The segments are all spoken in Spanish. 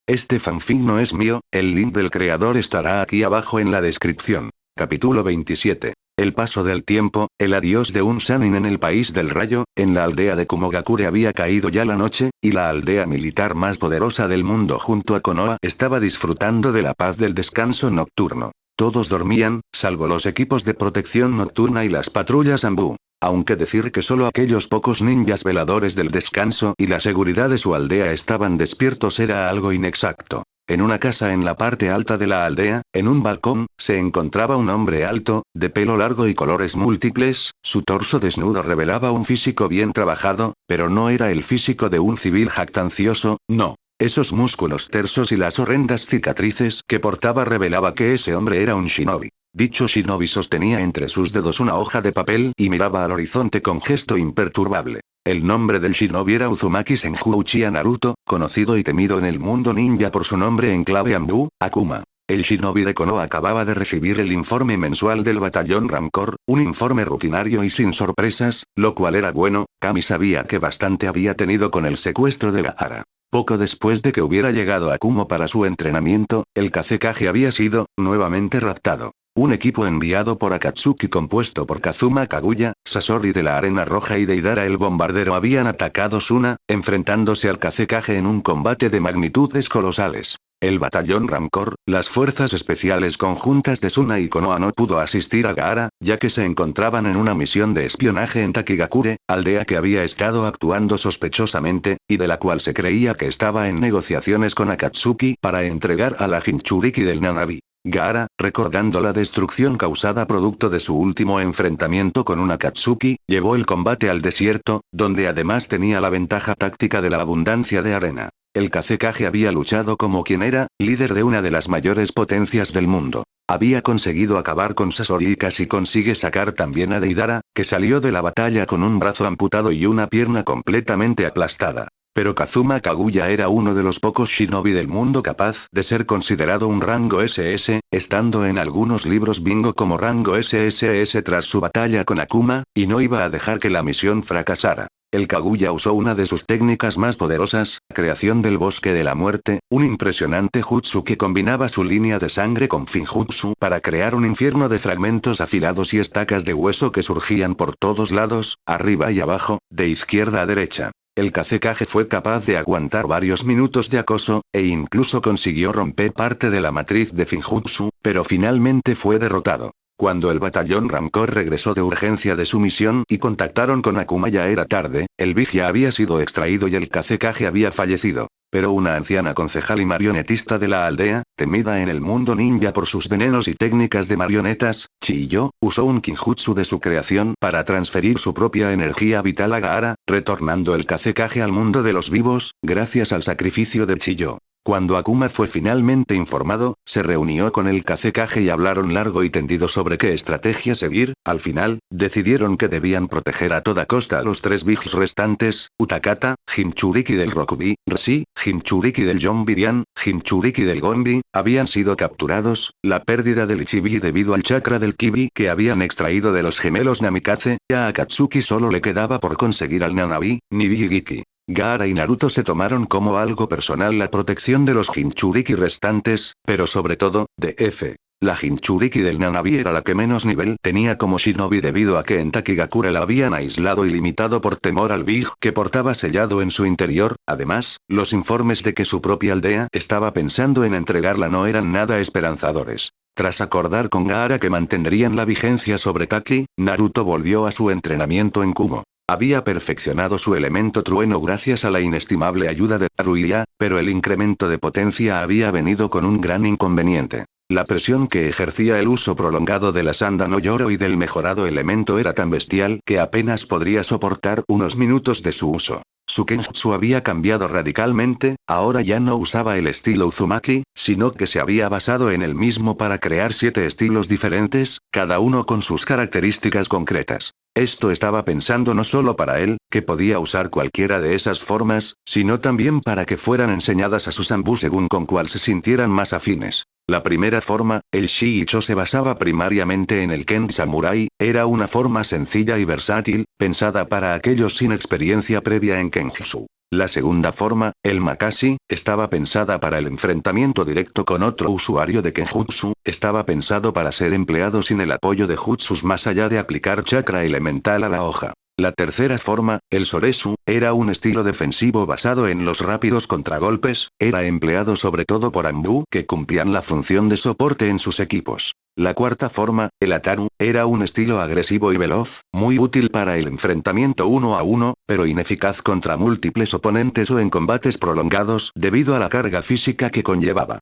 Este fanfic no es mío, el link del creador estará aquí abajo en la descripción. Capítulo 27. El paso del tiempo, el adiós de un Sannin en el país del rayo, en la aldea de Kumogakure había caído ya la noche, y la aldea militar más poderosa del mundo junto a Konoha estaba disfrutando de la paz del descanso nocturno. Todos dormían, salvo los equipos de protección nocturna y las patrullas Ambu. Aunque decir que solo aquellos pocos ninjas veladores del descanso y la seguridad de su aldea estaban despiertos era algo inexacto. En una casa en la parte alta de la aldea, en un balcón, se encontraba un hombre alto, de pelo largo y colores múltiples, su torso desnudo revelaba un físico bien trabajado, pero no era el físico de un civil jactancioso, no. Esos músculos tersos y las horrendas cicatrices que portaba revelaba que ese hombre era un shinobi. Dicho shinobi sostenía entre sus dedos una hoja de papel y miraba al horizonte con gesto imperturbable. El nombre del shinobi era Uzumaki Senju Uchiha Naruto, conocido y temido en el mundo ninja por su nombre en clave Ambu, Akuma. El shinobi de Konoha acababa de recibir el informe mensual del batallón Rancor, un informe rutinario y sin sorpresas, lo cual era bueno. Kami sabía que bastante había tenido con el secuestro de Gaara. Poco después de que hubiera llegado a Kumo para su entrenamiento, el Kazekage había sido, nuevamente raptado. Un equipo enviado por Akatsuki compuesto por Kazuma Kaguya, Sasori de la Arena Roja y Deidara el Bombardero habían atacado Suna, enfrentándose al Kazekage en un combate de magnitudes colosales. El batallón Rancor, las fuerzas especiales conjuntas de Suna y Konoha no pudo asistir a Gaara, ya que se encontraban en una misión de espionaje en Takigakure, aldea que había estado actuando sospechosamente, y de la cual se creía que estaba en negociaciones con Akatsuki para entregar a la Jinchuriki del Nanabi. Gaara, recordando la destrucción causada producto de su último enfrentamiento con un Akatsuki, llevó el combate al desierto, donde además tenía la ventaja táctica de la abundancia de arena. El Kazekage había luchado como quien era, líder de una de las mayores potencias del mundo. Había conseguido acabar con Sasori y casi consigue sacar también a Deidara, que salió de la batalla con un brazo amputado y una pierna completamente aplastada. Pero Kazuma Kaguya era uno de los pocos shinobi del mundo capaz de ser considerado un rango SS, estando en algunos libros bingo como rango SSS tras su batalla con Akuma, y no iba a dejar que la misión fracasara. El Kaguya usó una de sus técnicas más poderosas, creación del bosque de la muerte, un impresionante jutsu que combinaba su línea de sangre con Finjutsu para crear un infierno de fragmentos afilados y estacas de hueso que surgían por todos lados, arriba y abajo, de izquierda a derecha. El Kazekage fue capaz de aguantar varios minutos de acoso, e incluso consiguió romper parte de la matriz de Finjutsu, pero finalmente fue derrotado. Cuando el batallón Rancor regresó de urgencia de su misión y contactaron con Akuma ya era tarde, el Vigia había sido extraído y el Kazekage había fallecido. Pero una anciana concejal y marionetista de la aldea, temida en el mundo ninja por sus venenos y técnicas de marionetas, Chiyo, usó un Kinjutsu de su creación para transferir su propia energía vital a Gaara, retornando el Kazekage al mundo de los vivos, gracias al sacrificio de Chiyo. Cuando Akuma fue finalmente informado, se reunió con el Kazekage y hablaron largo y tendido sobre qué estrategia seguir. Al final, decidieron que debían proteger a toda costa a los tres Bigs restantes, Utakata, Jinchuriki del Rokubi, Resi, Jinchuriki del Jonbirian, Jinchuriki del Gonbi, habían sido capturados, la pérdida del Ichibi debido al chakra del Kibi que habían extraído de los gemelos Namikaze, y a Akatsuki solo le quedaba por conseguir al Nanabi, Nibigiki. Gaara y Naruto se tomaron como algo personal la protección de los Jinchuriki restantes, pero sobre todo, D.F. La Jinchuriki del Nanabi era la que menos nivel tenía como shinobi debido a que en Takigakure la habían aislado y limitado por temor al Big que portaba sellado en su interior. Además, los informes de que su propia aldea estaba pensando en entregarla no eran nada esperanzadores. Tras acordar con Gaara que mantendrían la vigencia sobre Taki, Naruto volvió a su entrenamiento en Kumo. Había perfeccionado su elemento trueno gracias a la inestimable ayuda de Taruya, pero el incremento de potencia había venido con un gran inconveniente. La presión que ejercía el uso prolongado de la Sanda no Yoro y del mejorado elemento era tan bestial que apenas podría soportar unos minutos de su uso. Su Kenjutsu había cambiado radicalmente, ahora ya no usaba el estilo Uzumaki, sino que se había basado en el mismo para crear 7 estilos diferentes, cada uno con sus características concretas. Esto estaba pensando no solo para él, que podía usar cualquiera de esas formas, sino también para que fueran enseñadas a sus Anbu según con cuál se sintieran más afines. La primera forma, el Shiicho, se basaba primariamente en el Ken Samurai, era una forma sencilla y versátil, pensada para aquellos sin experiencia previa en Kenjutsu. La segunda forma, el Makashi, estaba pensada para el enfrentamiento directo con otro usuario de Kenjutsu, estaba pensado para ser empleado sin el apoyo de jutsus más allá de aplicar chakra elemental a la hoja. La tercera forma, el Soretsu, era un estilo defensivo basado en los rápidos contragolpes, era empleado sobre todo por Anbu que cumplían la función de soporte en sus equipos. La cuarta forma, el Ataru, era un estilo agresivo y veloz, muy útil para el enfrentamiento uno a uno, pero ineficaz contra múltiples oponentes o en combates prolongados debido a la carga física que conllevaba.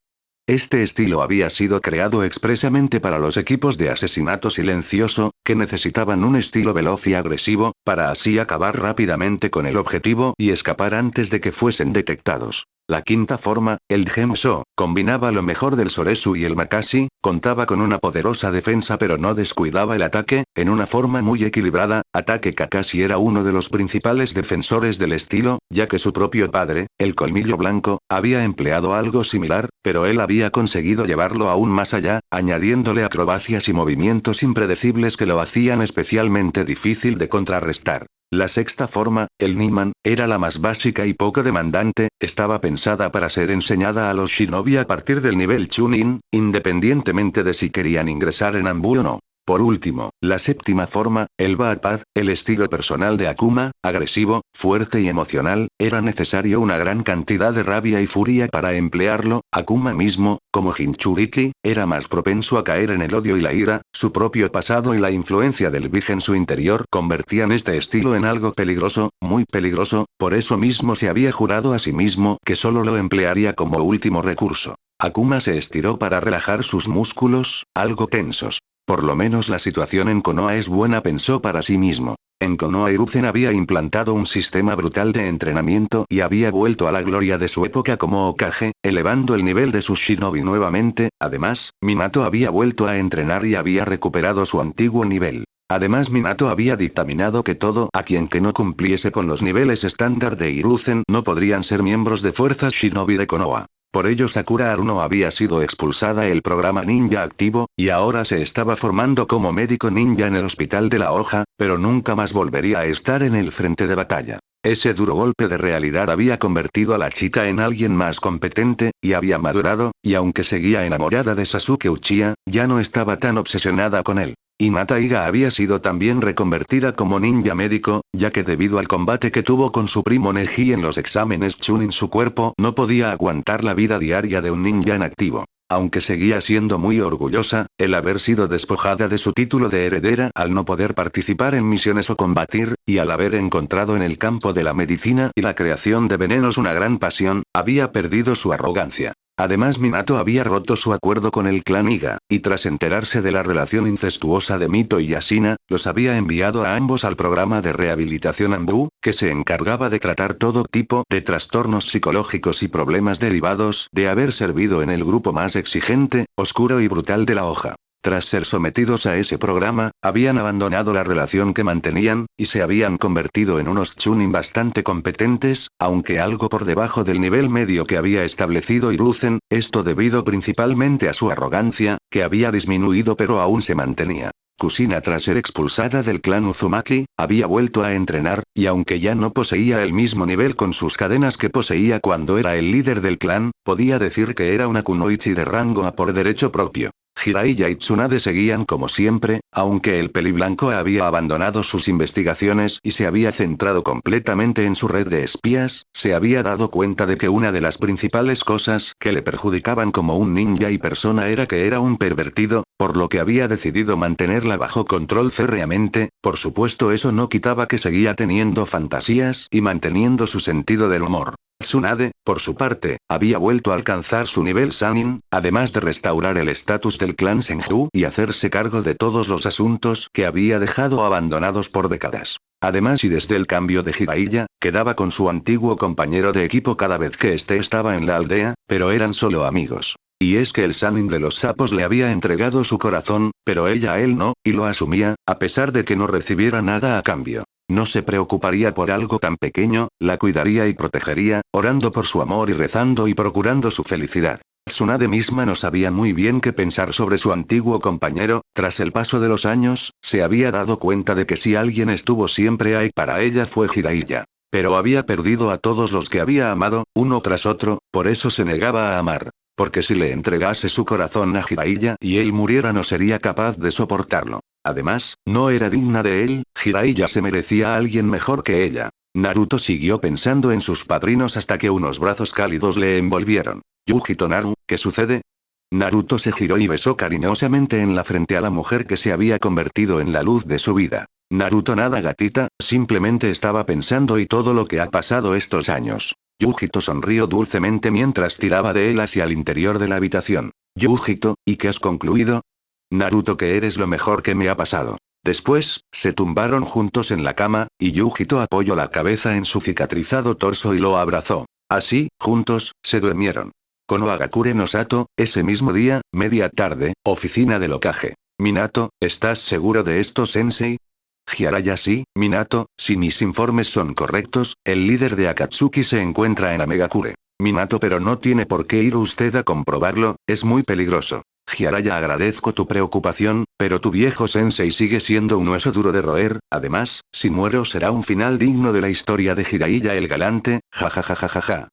Este estilo había sido creado expresamente para los equipos de asesinato silencioso, que necesitaban un estilo veloz y agresivo, para así acabar rápidamente con el objetivo y escapar antes de que fuesen detectados. La quinta forma, el Gemsho, combinaba lo mejor del Soretsu y el Makashi, contaba con una poderosa defensa pero no descuidaba el ataque, en una forma muy equilibrada. Ataque Kakashi era uno de los principales defensores del estilo, ya que su propio padre, el Colmillo Blanco, había empleado algo similar, pero él había conseguido llevarlo aún más allá, añadiéndole acrobacias y movimientos impredecibles que lo hacían especialmente difícil de contrarrestar. La sexta forma, el Niman, era la más básica y poco demandante, estaba pensada para ser enseñada a los shinobi a partir del nivel Chunin, independientemente de si querían ingresar en Anbu o no. Por último, la séptima forma, el Baatpad, el estilo personal de Akuma, agresivo, fuerte y emocional, era necesario una gran cantidad de rabia y furia para emplearlo. Akuma mismo, como Jinchuriki, era más propenso a caer en el odio y la ira, su propio pasado y la influencia del Big en su interior convertían este estilo en algo peligroso, muy peligroso, por eso mismo se había jurado a sí mismo que solo lo emplearía como último recurso. Akuma se estiró para relajar sus músculos, algo tensos. Por lo menos la situación en Konoha es buena, pensó para sí mismo. En Konoha Hiruzen había implantado un sistema brutal de entrenamiento y había vuelto a la gloria de su época como Hokage, elevando el nivel de sus shinobi nuevamente. Además, Minato había vuelto a entrenar y había recuperado su antiguo nivel. Además, Minato había dictaminado que todo a quien que no cumpliese con los niveles estándar de Hiruzen no podrían ser miembros de fuerzas shinobi de Konoha. Por ello Sakura Haruno había sido expulsada del programa ninja activo, y ahora se estaba formando como médico ninja en el hospital de la hoja, pero nunca más volvería a estar en el frente de batalla. Ese duro golpe de realidad había convertido a la chica en alguien más competente, y había madurado, y aunque seguía enamorada de Sasuke Uchiha, ya no estaba tan obsesionada con él. Hinata Iga había sido también reconvertida como ninja médico, ya que debido al combate que tuvo con su primo Neji en los exámenes Chunin su cuerpo no podía aguantar la vida diaria de un ninja en activo. Aunque seguía siendo muy orgullosa, el haber sido despojada de su título de heredera al no poder participar en misiones o combatir, y al haber encontrado en el campo de la medicina y la creación de venenos una gran pasión, había perdido su arrogancia. Además, Minato había roto su acuerdo con el clan Iga, y tras enterarse de la relación incestuosa de Mito y Asuna, los había enviado a ambos al programa de rehabilitación Anbu, que se encargaba de tratar todo tipo de trastornos psicológicos y problemas derivados de haber servido en el grupo más exigente, oscuro y brutal de la hoja. Tras ser sometidos a ese programa, habían abandonado la relación que mantenían, y se habían convertido en unos chunin bastante competentes, aunque algo por debajo del nivel medio que había establecido Hiruzen, esto debido principalmente a su arrogancia, que había disminuido pero aún se mantenía. Kusina, tras ser expulsada del clan Uzumaki, había vuelto a entrenar, y aunque ya no poseía el mismo nivel con sus cadenas que poseía cuando era el líder del clan, podía decir que era una kunoichi de rango A por derecho propio. Jiraiya y Tsunade seguían como siempre, aunque el peliblanco había abandonado sus investigaciones y se había centrado completamente en su red de espías, se había dado cuenta de que una de las principales cosas que le perjudicaban como un ninja y persona era que era un pervertido, por lo que había decidido mantenerla bajo control férreamente. Por supuesto, eso no quitaba que seguía teniendo fantasías y manteniendo su sentido del humor. Tsunade, por su parte, había vuelto a alcanzar su nivel Sannin, además de restaurar el estatus del clan Senju y hacerse cargo de todos los asuntos que había dejado abandonados por décadas. Además, y desde el cambio de Jiraiya, quedaba con su antiguo compañero de equipo cada vez que éste estaba en la aldea, pero eran solo amigos. Y es que el Sannin de los sapos le había entregado su corazón, pero ella a él no, y lo asumía, a pesar de que no recibiera nada a cambio. No se preocuparía por algo tan pequeño, la cuidaría y protegería, orando por su amor y rezando y procurando su felicidad. Tsunade misma no sabía muy bien qué pensar sobre su antiguo compañero, tras el paso de los años, se había dado cuenta de que si alguien estuvo siempre ahí para ella fue Jiraiya. Pero había perdido a todos los que había amado, uno tras otro, por eso se negaba a amar. Porque si le entregase su corazón a Jiraiya y él muriera no sería capaz de soportarlo. Además, no era digna de él, Jiraiya se merecía a alguien mejor que ella. Naruto siguió pensando en sus padrinos hasta que unos brazos cálidos le envolvieron. Yuji Tonaru, ¿qué sucede? Naruto se giró y besó cariñosamente en la frente a la mujer que se había convertido en la luz de su vida. Naruto nada gatita, simplemente estaba pensando y todo lo que ha pasado estos años. Yujito sonrió dulcemente mientras tiraba de él hacia el interior de la habitación. Yujito, ¿y qué has concluido? Naruto, que eres lo mejor que me ha pasado. Después, se tumbaron juntos en la cama, y Yujito apoyó la cabeza en su cicatrizado torso y lo abrazó. Así, juntos, se durmieron. Konohagakure no Sato, ese mismo día, media tarde, oficina del Hokage. Minato, ¿estás seguro de esto, sensei? Jiraiya, sí, Minato, si mis informes son correctos, el líder de Akatsuki se encuentra en Amegakure. Minato, pero no tiene por qué ir usted a comprobarlo, es muy peligroso. Jiraiya, agradezco tu preocupación, pero tu viejo sensei sigue siendo un hueso duro de roer, además, si muero será un final digno de la historia de Jiraiya el galante, jajajajaja.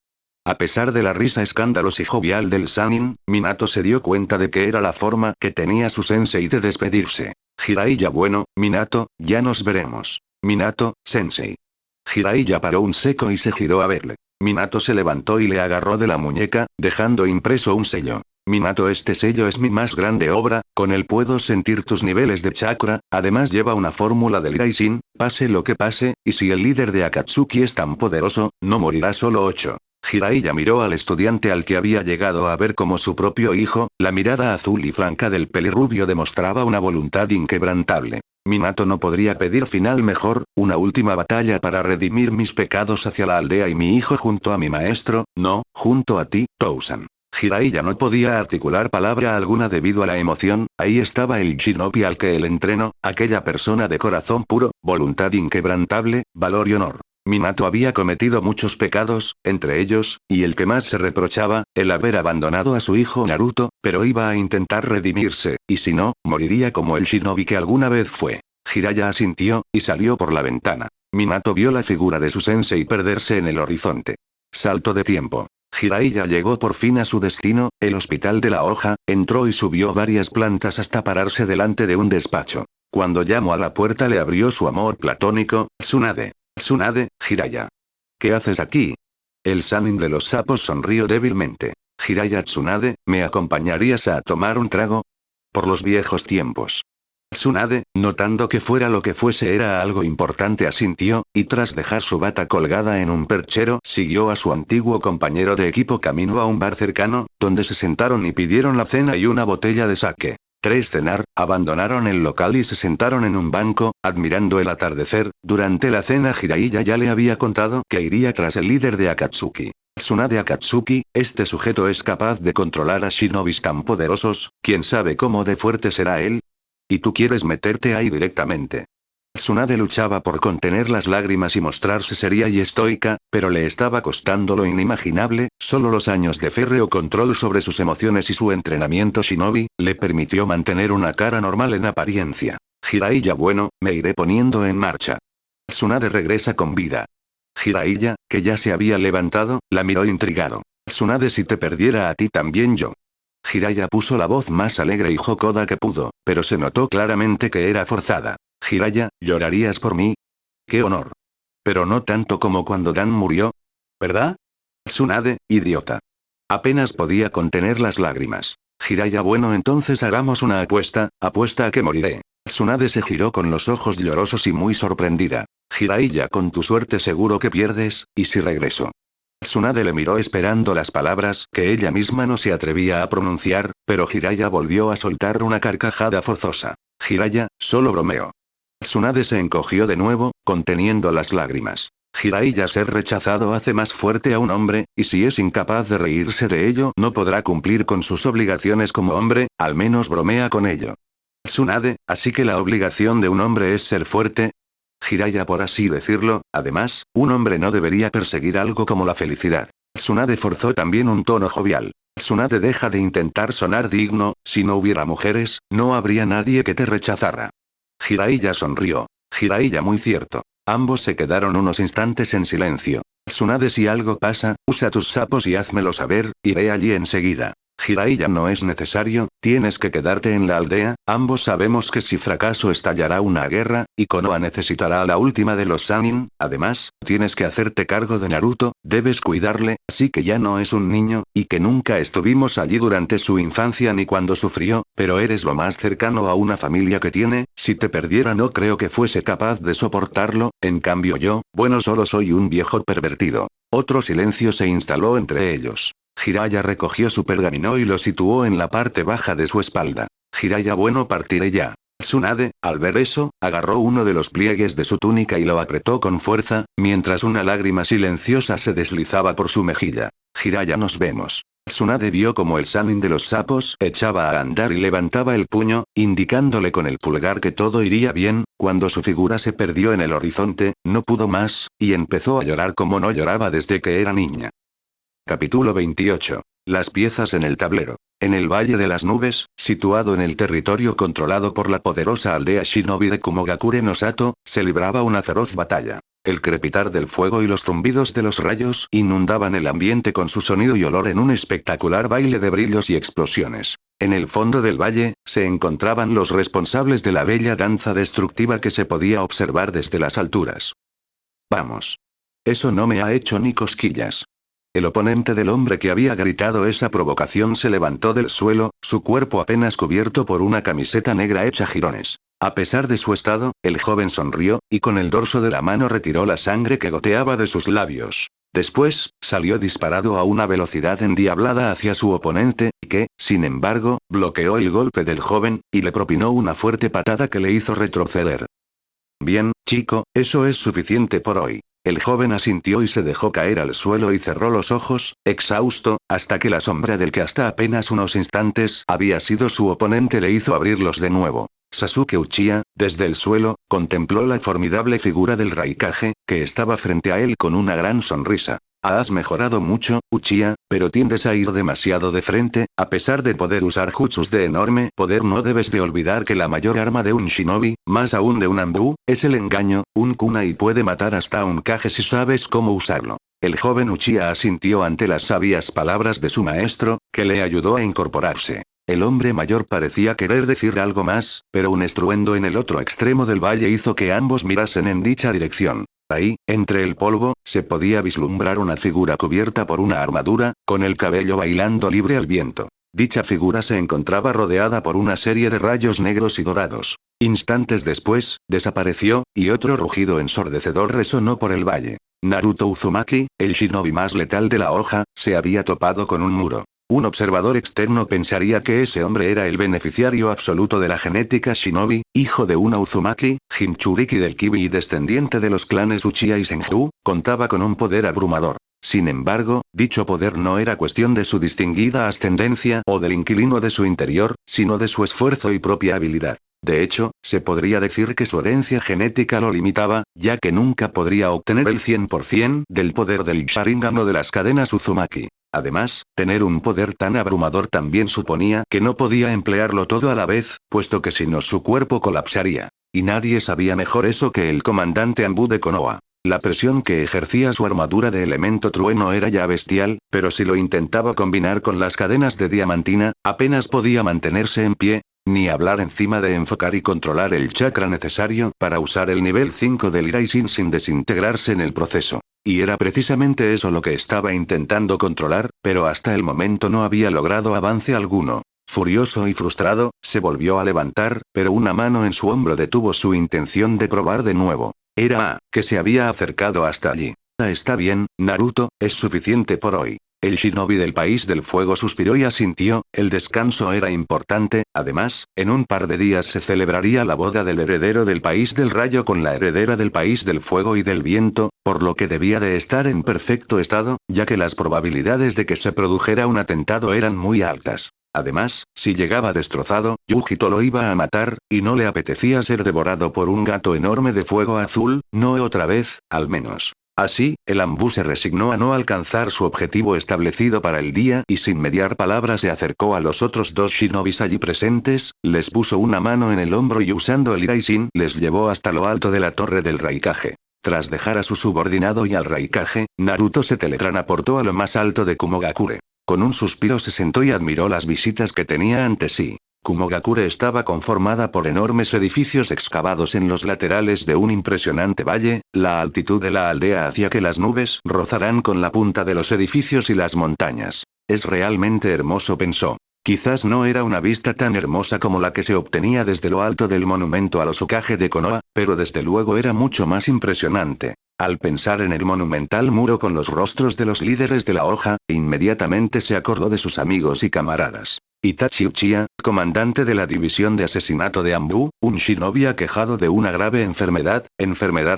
A pesar de la risa escándalos y jovial del Sannin, Minato se dio cuenta de que era la forma que tenía su sensei de despedirse. Jiraiya, bueno, Minato, ya nos veremos. Minato, sensei. Jiraiya paró un seco y se giró a verle. Minato se levantó y le agarró de la muñeca, dejando impreso un sello. Minato, este sello es mi más grande obra, con él puedo sentir tus niveles de chakra, además lleva una fórmula del Raijin, pase lo que pase, y si el líder de Akatsuki es tan poderoso, no morirá solo 8. Jiraiya miró al estudiante al que había llegado a ver como su propio hijo, la mirada azul y franca del pelirrubio demostraba una voluntad inquebrantable. Minato, no podría pedir final mejor, una última batalla para redimir mis pecados hacia la aldea y mi hijo junto a mi maestro, no, junto a ti, Tousan. Jiraiya no podía articular palabra alguna debido a la emoción, ahí estaba el shinobi al que él entrenó, aquella persona de corazón puro, voluntad inquebrantable, valor y honor. Minato había cometido muchos pecados, entre ellos, y el que más se reprochaba, el haber abandonado a su hijo Naruto, pero iba a intentar redimirse, y si no, moriría como el shinobi que alguna vez fue. Jiraiya asintió, y salió por la ventana. Minato vio la figura de su sensei perderse en el horizonte. Salto de tiempo. Jiraiya llegó por fin a su destino, el hospital de la hoja, entró y subió varias plantas hasta pararse delante de un despacho. Cuando llamó a la puerta le abrió su amor platónico, Tsunade. Tsunade, Jiraiya. ¿Qué haces aquí? El Sannin de los sapos sonrió débilmente. Jiraiya, Tsunade, ¿me acompañarías a tomar un trago? Por los viejos tiempos. Tsunade, notando que fuera lo que fuese era algo importante, asintió, y tras dejar su bata colgada en un perchero, siguió a su antiguo compañero de equipo camino a un bar cercano, donde se sentaron y pidieron la cena y una botella de sake. Tras cenar, abandonaron el local y se sentaron en un banco, admirando el atardecer. Durante la cena Jiraiya ya le había contado que iría tras el líder de Akatsuki. Tsunade Akatsuki, este sujeto es capaz de controlar a shinobis tan poderosos, quién sabe cómo de fuerte será él. ¿Y tú quieres meterte ahí directamente? Tsunade luchaba por contener las lágrimas y mostrarse seria y estoica, pero le estaba costando lo inimaginable, solo los años de férreo control sobre sus emociones y su entrenamiento shinobi, le permitió mantener una cara normal en apariencia. Jiraiya, bueno, me iré poniendo en marcha. Tsunade regresa con vida. Jiraiya, que ya se había levantado, la miró intrigado. Tsunade, si te perdiera a ti también yo. Jiraiya puso la voz más alegre y jocosa que pudo, pero se notó claramente que era forzada. Jiraiya, ¿llorarías por mí? ¡Qué honor! Pero no tanto como cuando Dan murió. ¿Verdad? Tsunade, idiota. Apenas podía contener las lágrimas. Jiraiya, bueno, entonces hagamos una apuesta, apuesta a que moriré. Tsunade se giró con los ojos llorosos y muy sorprendida. Jiraiya, con tu suerte seguro que pierdes, ¿y si regreso? Tsunade le miró esperando las palabras que ella misma no se atrevía a pronunciar, pero Jiraiya volvió a soltar una carcajada forzosa. Jiraiya, solo bromeo. Tsunade se encogió de nuevo, conteniendo las lágrimas. Jiraiya, ser rechazado hace más fuerte a un hombre, y si es incapaz de reírse de ello no podrá cumplir con sus obligaciones como hombre, al menos bromea con ello. Tsunade, así que la obligación de un hombre es ser fuerte. Jiraiya, por así decirlo, además, un hombre no debería perseguir algo como la felicidad. Tsunade forzó también un tono jovial. Tsunade, deja de intentar sonar digno, si no hubiera mujeres, no habría nadie que te rechazara. Jiraiya sonrió. Jiraiya, muy cierto. Ambos se quedaron unos instantes en silencio. Tsunade, si algo pasa, usa tus sapos y házmelo saber, iré allí enseguida. Jiraiya, no es necesario, tienes que quedarte en la aldea, ambos sabemos que si fracaso estallará una guerra, y Konoha necesitará a la última de los Sannin, además, tienes que hacerte cargo de Naruto, debes cuidarle, así que ya no es un niño, y que nunca estuvimos allí durante su infancia ni cuando sufrió, pero eres lo más cercano a una familia que tiene, si te perdiera no creo que fuese capaz de soportarlo, en cambio yo, bueno, solo soy un viejo pervertido. Otro silencio se instaló entre ellos. Jiraiya recogió su pergamino y lo situó en la parte baja de su espalda. Jiraiya, bueno, partiré ya. Tsunade, al ver eso, agarró uno de los pliegues de su túnica y lo apretó con fuerza, mientras una lágrima silenciosa se deslizaba por su mejilla. Jiraiya, nos vemos. Tsunade vio como el Sannin de los sapos echaba a andar y levantaba el puño, indicándole con el pulgar que todo iría bien, cuando su figura se perdió en el horizonte, no pudo más, y empezó a llorar como no lloraba desde que era niña. Capítulo 28. Las piezas en el tablero. En el Valle de las Nubes, situado en el territorio controlado por la poderosa aldea shinobi de Kumogakure no Sato, se libraba una feroz batalla. El crepitar del fuego y los zumbidos de los rayos inundaban el ambiente con su sonido y olor en un espectacular baile de brillos y explosiones. En el fondo del valle, se encontraban los responsables de la bella danza destructiva que se podía observar desde las alturas. Vamos. Eso no me ha hecho ni cosquillas. El oponente del hombre que había gritado esa provocación se levantó del suelo, su cuerpo apenas cubierto por una camiseta negra hecha jirones. A pesar de su estado, el joven sonrió, y con el dorso de la mano retiró la sangre que goteaba de sus labios. Después, salió disparado a una velocidad endiablada hacia su oponente, que, sin embargo, bloqueó el golpe del joven, y le propinó una fuerte patada que le hizo retroceder. Bien, chico, eso es suficiente por hoy. El joven asintió y se dejó caer al suelo y cerró los ojos, exhausto, hasta que la sombra del que hasta apenas unos instantes había sido su oponente le hizo abrirlos de nuevo. Sasuke Uchiha, desde el suelo, contempló la formidable figura del Raikage, que estaba frente a él con una gran sonrisa. Has mejorado mucho, Uchiha, pero tiendes a ir demasiado de frente, a pesar de poder usar jutsus de enorme poder. No debes de olvidar que la mayor arma de un shinobi, más aún de un Anbu, es el engaño, un kunai puede matar hasta un Kage si sabes cómo usarlo. El joven Uchiha asintió ante las sabias palabras de su maestro, que le ayudó a incorporarse. El hombre mayor parecía querer decir algo más, pero un estruendo en el otro extremo del valle hizo que ambos mirasen en dicha dirección. Ahí, entre el polvo, se podía vislumbrar una figura cubierta por una armadura, con el cabello bailando libre al viento. Dicha figura se encontraba rodeada por una serie de rayos negros y dorados. Instantes después, desapareció, y otro rugido ensordecedor resonó por el valle. Naruto Uzumaki, el shinobi más letal de la hoja, se había topado con un muro. Un observador externo pensaría que ese hombre era el beneficiario absoluto de la genética shinobi, hijo de una Uzumaki, Jinchuriki del Kibi y descendiente de los clanes Uchiha y Senju, contaba con un poder abrumador. Sin embargo, dicho poder no era cuestión de su distinguida ascendencia o del inquilino de su interior, sino de su esfuerzo y propia habilidad. De hecho, se podría decir que su herencia genética lo limitaba, ya que nunca podría obtener el 100% del poder del Sharingan o de las cadenas Uzumaki. Además, tener un poder tan abrumador también suponía que no podía emplearlo todo a la vez, puesto que si no su cuerpo colapsaría. Y nadie sabía mejor eso que el comandante Anbu de Konoha. La presión que ejercía su armadura de elemento trueno era ya bestial, pero si lo intentaba combinar con las cadenas de diamantina, apenas podía mantenerse en pie, ni hablar encima de enfocar y controlar el chakra necesario para usar el nivel 5 del Iraisin sin desintegrarse en el proceso. Y era precisamente eso lo que estaba intentando controlar, pero hasta el momento no había logrado avance alguno. Furioso y frustrado, se volvió a levantar, pero una mano en su hombro detuvo su intención de probar de nuevo. Era que se había acercado hasta allí. Está bien, Naruto, es suficiente por hoy. El shinobi del país del fuego suspiró y asintió, el descanso era importante, además, en un par de días se celebraría la boda del heredero del país del rayo con la heredera del país del fuego y del viento, por lo que debía de estar en perfecto estado, ya que las probabilidades de que se produjera un atentado eran muy altas. Además, si llegaba destrozado, Yujito lo iba a matar, y no le apetecía ser devorado por un gato enorme de fuego azul, no otra vez, al menos. Así, el Ambu se resignó a no alcanzar su objetivo establecido para el día y sin mediar palabras se acercó a los otros dos shinobis allí presentes, les puso una mano en el hombro y usando el Iraishin les llevó hasta lo alto de la torre del Raikage. Tras dejar a su subordinado y al Raikage, Naruto se teletransportó a lo más alto de Kumogakure. Con un suspiro se sentó y admiró las visitas que tenía ante sí. Kumogakure estaba conformada por enormes edificios excavados en los laterales de un impresionante valle, la altitud de la aldea hacía que las nubes rozaran con la punta de los edificios y las montañas. Es realmente hermoso, pensó. Quizás no era una vista tan hermosa como la que se obtenía desde lo alto del monumento a los Hokage de Konoha, pero desde luego era mucho más impresionante. Al pensar en el monumental muro con los rostros de los líderes de la hoja, inmediatamente se acordó de sus amigos y camaradas. Itachi Uchiha, comandante de la división de asesinato de Ambu, un shinobi aquejado de una grave enfermedad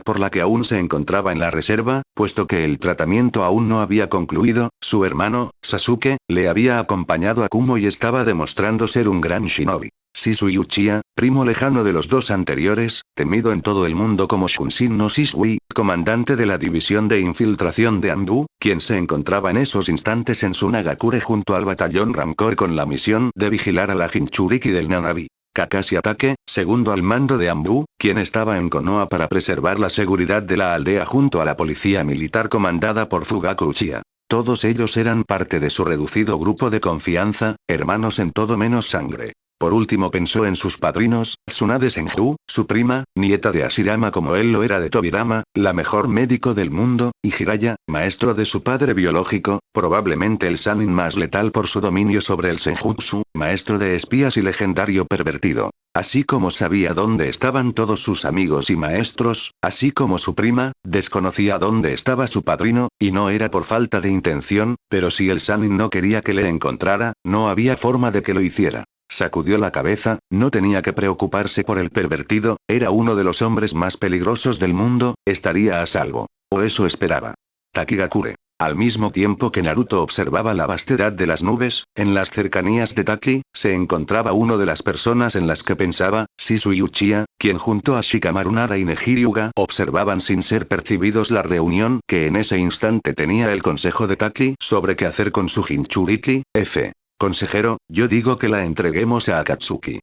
por la que aún se encontraba en la reserva, puesto que el tratamiento aún no había concluido, su hermano, Sasuke, le había acompañado a Kumo y estaba demostrando ser un gran shinobi. Shisui Uchiha, primo lejano de los dos anteriores, temido en todo el mundo como Shunshin no Shisui, comandante de la división de infiltración de Ambu, quien se encontraba en esos instantes en Sunagakure junto al batallón Rancor con la misión de vigilar a la Jinchuriki del Nanabi. Kakashi Atake, segundo al mando de Ambu, quien estaba en Konoha para preservar la seguridad de la aldea junto a la policía militar comandada por Fugaku Uchiha. Todos ellos eran parte de su reducido grupo de confianza, hermanos en todo menos sangre. Por último pensó en sus padrinos, Tsunade Senju, su prima, nieta de Hashirama como él lo era de Tobirama, la mejor médico del mundo, y Jiraiya, maestro de su padre biológico, probablemente el Sannin más letal por su dominio sobre el Senjutsu, maestro de espías y legendario pervertido. Así como sabía dónde estaban todos sus amigos y maestros, así como su prima, desconocía dónde estaba su padrino, y no era por falta de intención, pero si el Sannin no quería que le encontrara, no había forma de que lo hiciera. Sacudió la cabeza, no tenía que preocuparse por el pervertido, era uno de los hombres más peligrosos del mundo, estaría a salvo. O eso esperaba. Takigakure. Al mismo tiempo que Naruto observaba la vastedad de las nubes, en las cercanías de Taki, se encontraba uno de las personas en las que pensaba, Shisui Uchiha, quien junto a Shikamaru Nara y Neji observaban sin ser percibidos la reunión que en ese instante tenía el consejo de Taki sobre qué hacer con su Jinchuriki, F. Consejero, yo digo que la entreguemos a Akatsuki.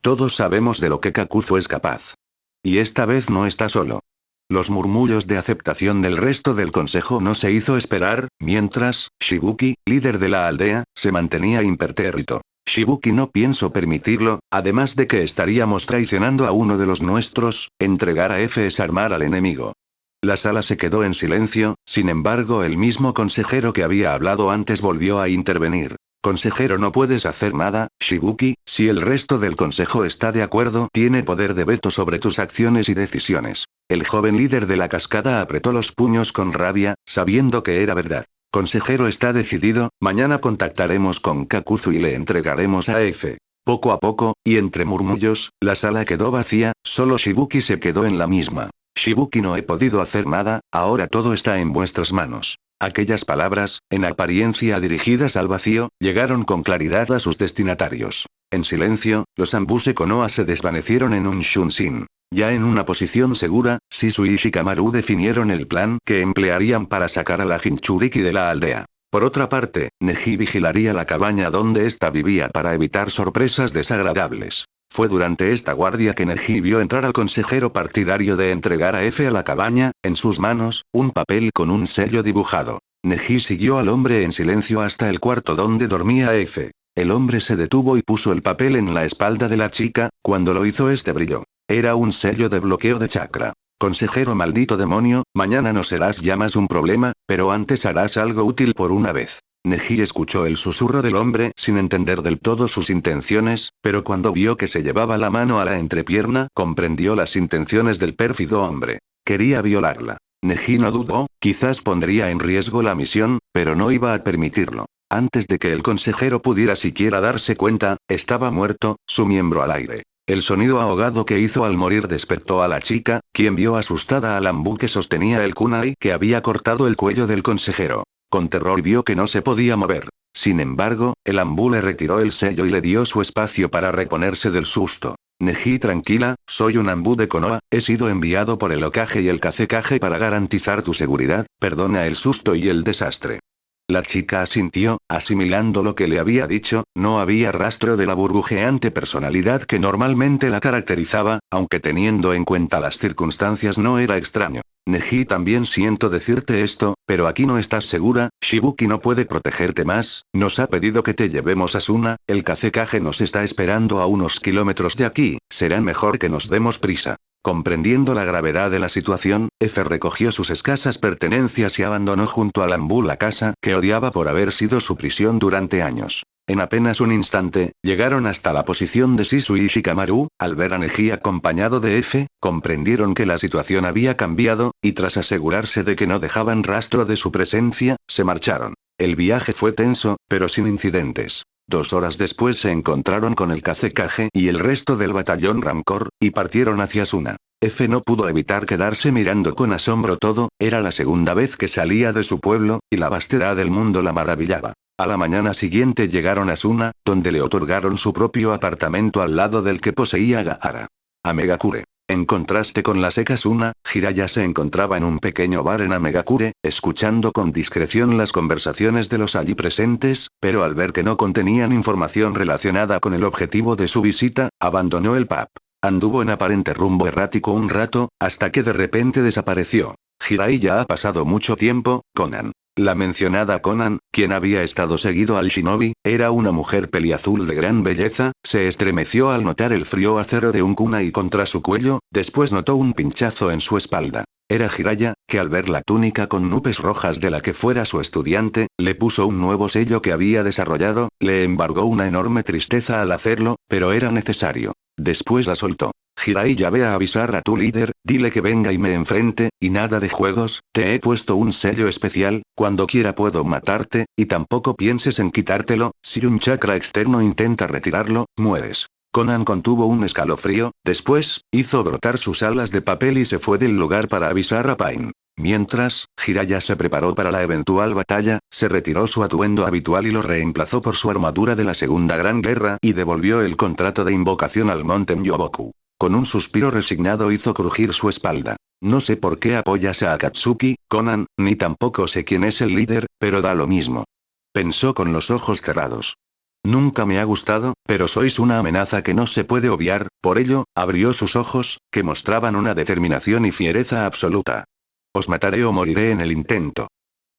Todos sabemos de lo que Kakuzu es capaz. Y esta vez no está solo. Los murmullos de aceptación del resto del consejo no se hizo esperar, mientras, Shibuki, líder de la aldea, se mantenía impertérrito. Shibuki, no pienso permitirlo, además de que estaríamos traicionando a uno de los nuestros, entregar a F es armar al enemigo. La sala se quedó en silencio, sin embargo el mismo consejero que había hablado antes volvió a intervenir. Consejero, no puedes hacer nada, Shibuki, si el resto del consejo está de acuerdo, tiene poder de veto sobre tus acciones y decisiones. El joven líder de la cascada apretó los puños con rabia, sabiendo que era verdad. Consejero, está decidido, mañana contactaremos con Kakuzu y le entregaremos a F. Poco a poco, y entre murmullos, la sala quedó vacía, solo Shibuki se quedó en la misma. Shibuki, no he podido hacer nada, ahora todo está en vuestras manos. Aquellas palabras, en apariencia dirigidas al vacío, llegaron con claridad a sus destinatarios. En silencio, los Ambuse Konoha se desvanecieron en un Shunshin. Ya en una posición segura, Shisui y Shikamaru definieron el plan que emplearían para sacar a la Jinchuriki de la aldea. Por otra parte, Neji vigilaría la cabaña donde ésta vivía para evitar sorpresas desagradables. Fue durante esta guardia que Neji vio entrar al consejero partidario de entregar a F a la cabaña, en sus manos, un papel con un sello dibujado. Neji siguió al hombre en silencio hasta el cuarto donde dormía F. El hombre se detuvo y puso el papel en la espalda de la chica, cuando lo hizo este brilló. Era un sello de bloqueo de chakra. Consejero, maldito demonio, mañana no serás ya más un problema, pero antes harás algo útil por una vez. Neji escuchó el susurro del hombre sin entender del todo sus intenciones, pero cuando vio que se llevaba la mano a la entrepierna, comprendió las intenciones del pérfido hombre. Quería violarla. Neji no dudó, quizás pondría en riesgo la misión, pero no iba a permitirlo. Antes de que el consejero pudiera siquiera darse cuenta, estaba muerto, su miembro al aire. El sonido ahogado que hizo al morir despertó a la chica, quien vio asustada al Ambu que sostenía el kunai que había cortado el cuello del consejero. Con terror vio que no se podía mover. Sin embargo, el Ambu le retiró el sello y le dio su espacio para reponerse del susto. Neji, tranquila, soy un Anbu de Konoha, he sido enviado por el Hokage y el Kazekage para garantizar tu seguridad, perdona el susto y el desastre. La chica asintió, asimilando lo que le había dicho, no había rastro de la burbujeante personalidad que normalmente la caracterizaba, aunque teniendo en cuenta las circunstancias no era extraño. Neji, también siento decirte esto, pero aquí no estás segura, Shibuki no puede protegerte más, nos ha pedido que te llevemos a Suna, el Kazekage nos está esperando a unos kilómetros de aquí, será mejor que nos demos prisa. Comprendiendo la gravedad de la situación, F recogió sus escasas pertenencias y abandonó junto al Anbu la casa que odiaba por haber sido su prisión durante años. En apenas un instante, llegaron hasta la posición de Shisui y Shikamaru, al ver a Neji acompañado de F, comprendieron que la situación había cambiado, y tras asegurarse de que no dejaban rastro de su presencia, se marcharon. El viaje fue tenso, pero sin incidentes. 2 horas después se encontraron con el Kazekage y el resto del batallón Rancor, y partieron hacia Suna. F no pudo evitar quedarse mirando con asombro todo, era la segunda vez que salía de su pueblo, y la vastedad del mundo la maravillaba. A la mañana siguiente llegaron a Suna, donde le otorgaron su propio apartamento al lado del que poseía Gaara. Amegakure. En contraste con la seca Suna, Jiraiya se encontraba en un pequeño bar en Amegakure, escuchando con discreción las conversaciones de los allí presentes, pero al ver que no contenían información relacionada con el objetivo de su visita, abandonó el pub. Anduvo en aparente rumbo errático un rato, hasta que de repente desapareció. Jiraiya, ha pasado mucho tiempo, Conan. La mencionada Conan, quien había estado seguido al shinobi, era una mujer peliazul de gran belleza, se estremeció al notar el frío acero de un kunai contra su cuello, después notó un pinchazo en su espalda. Era Jiraiya, que al ver la túnica con nubes rojas de la que fuera su estudiante, le puso un nuevo sello que había desarrollado, le embargó una enorme tristeza al hacerlo, pero era necesario. Después la soltó. Jiraiya, ve a avisar a tu líder, dile que venga y me enfrente, y nada de juegos, te he puesto un sello especial, cuando quiera puedo matarte, y tampoco pienses en quitártelo, si un chakra externo intenta retirarlo, mueres. Conan contuvo un escalofrío, después, hizo brotar sus alas de papel y se fue del lugar para avisar a Pain. Mientras, Jiraiya se preparó para la eventual batalla, se retiró su atuendo habitual y lo reemplazó por su armadura de la Segunda Gran Guerra y devolvió el contrato de invocación al monte Myoboku. Con un suspiro resignado hizo crujir su espalda. No sé por qué apoyas a Akatsuki, Conan, ni tampoco sé quién es el líder, pero da lo mismo. Pensó con los ojos cerrados. Nunca me ha gustado, pero sois una amenaza que no se puede obviar, por ello, abrió sus ojos, que mostraban una determinación y fiereza absoluta. Os mataré o moriré en el intento.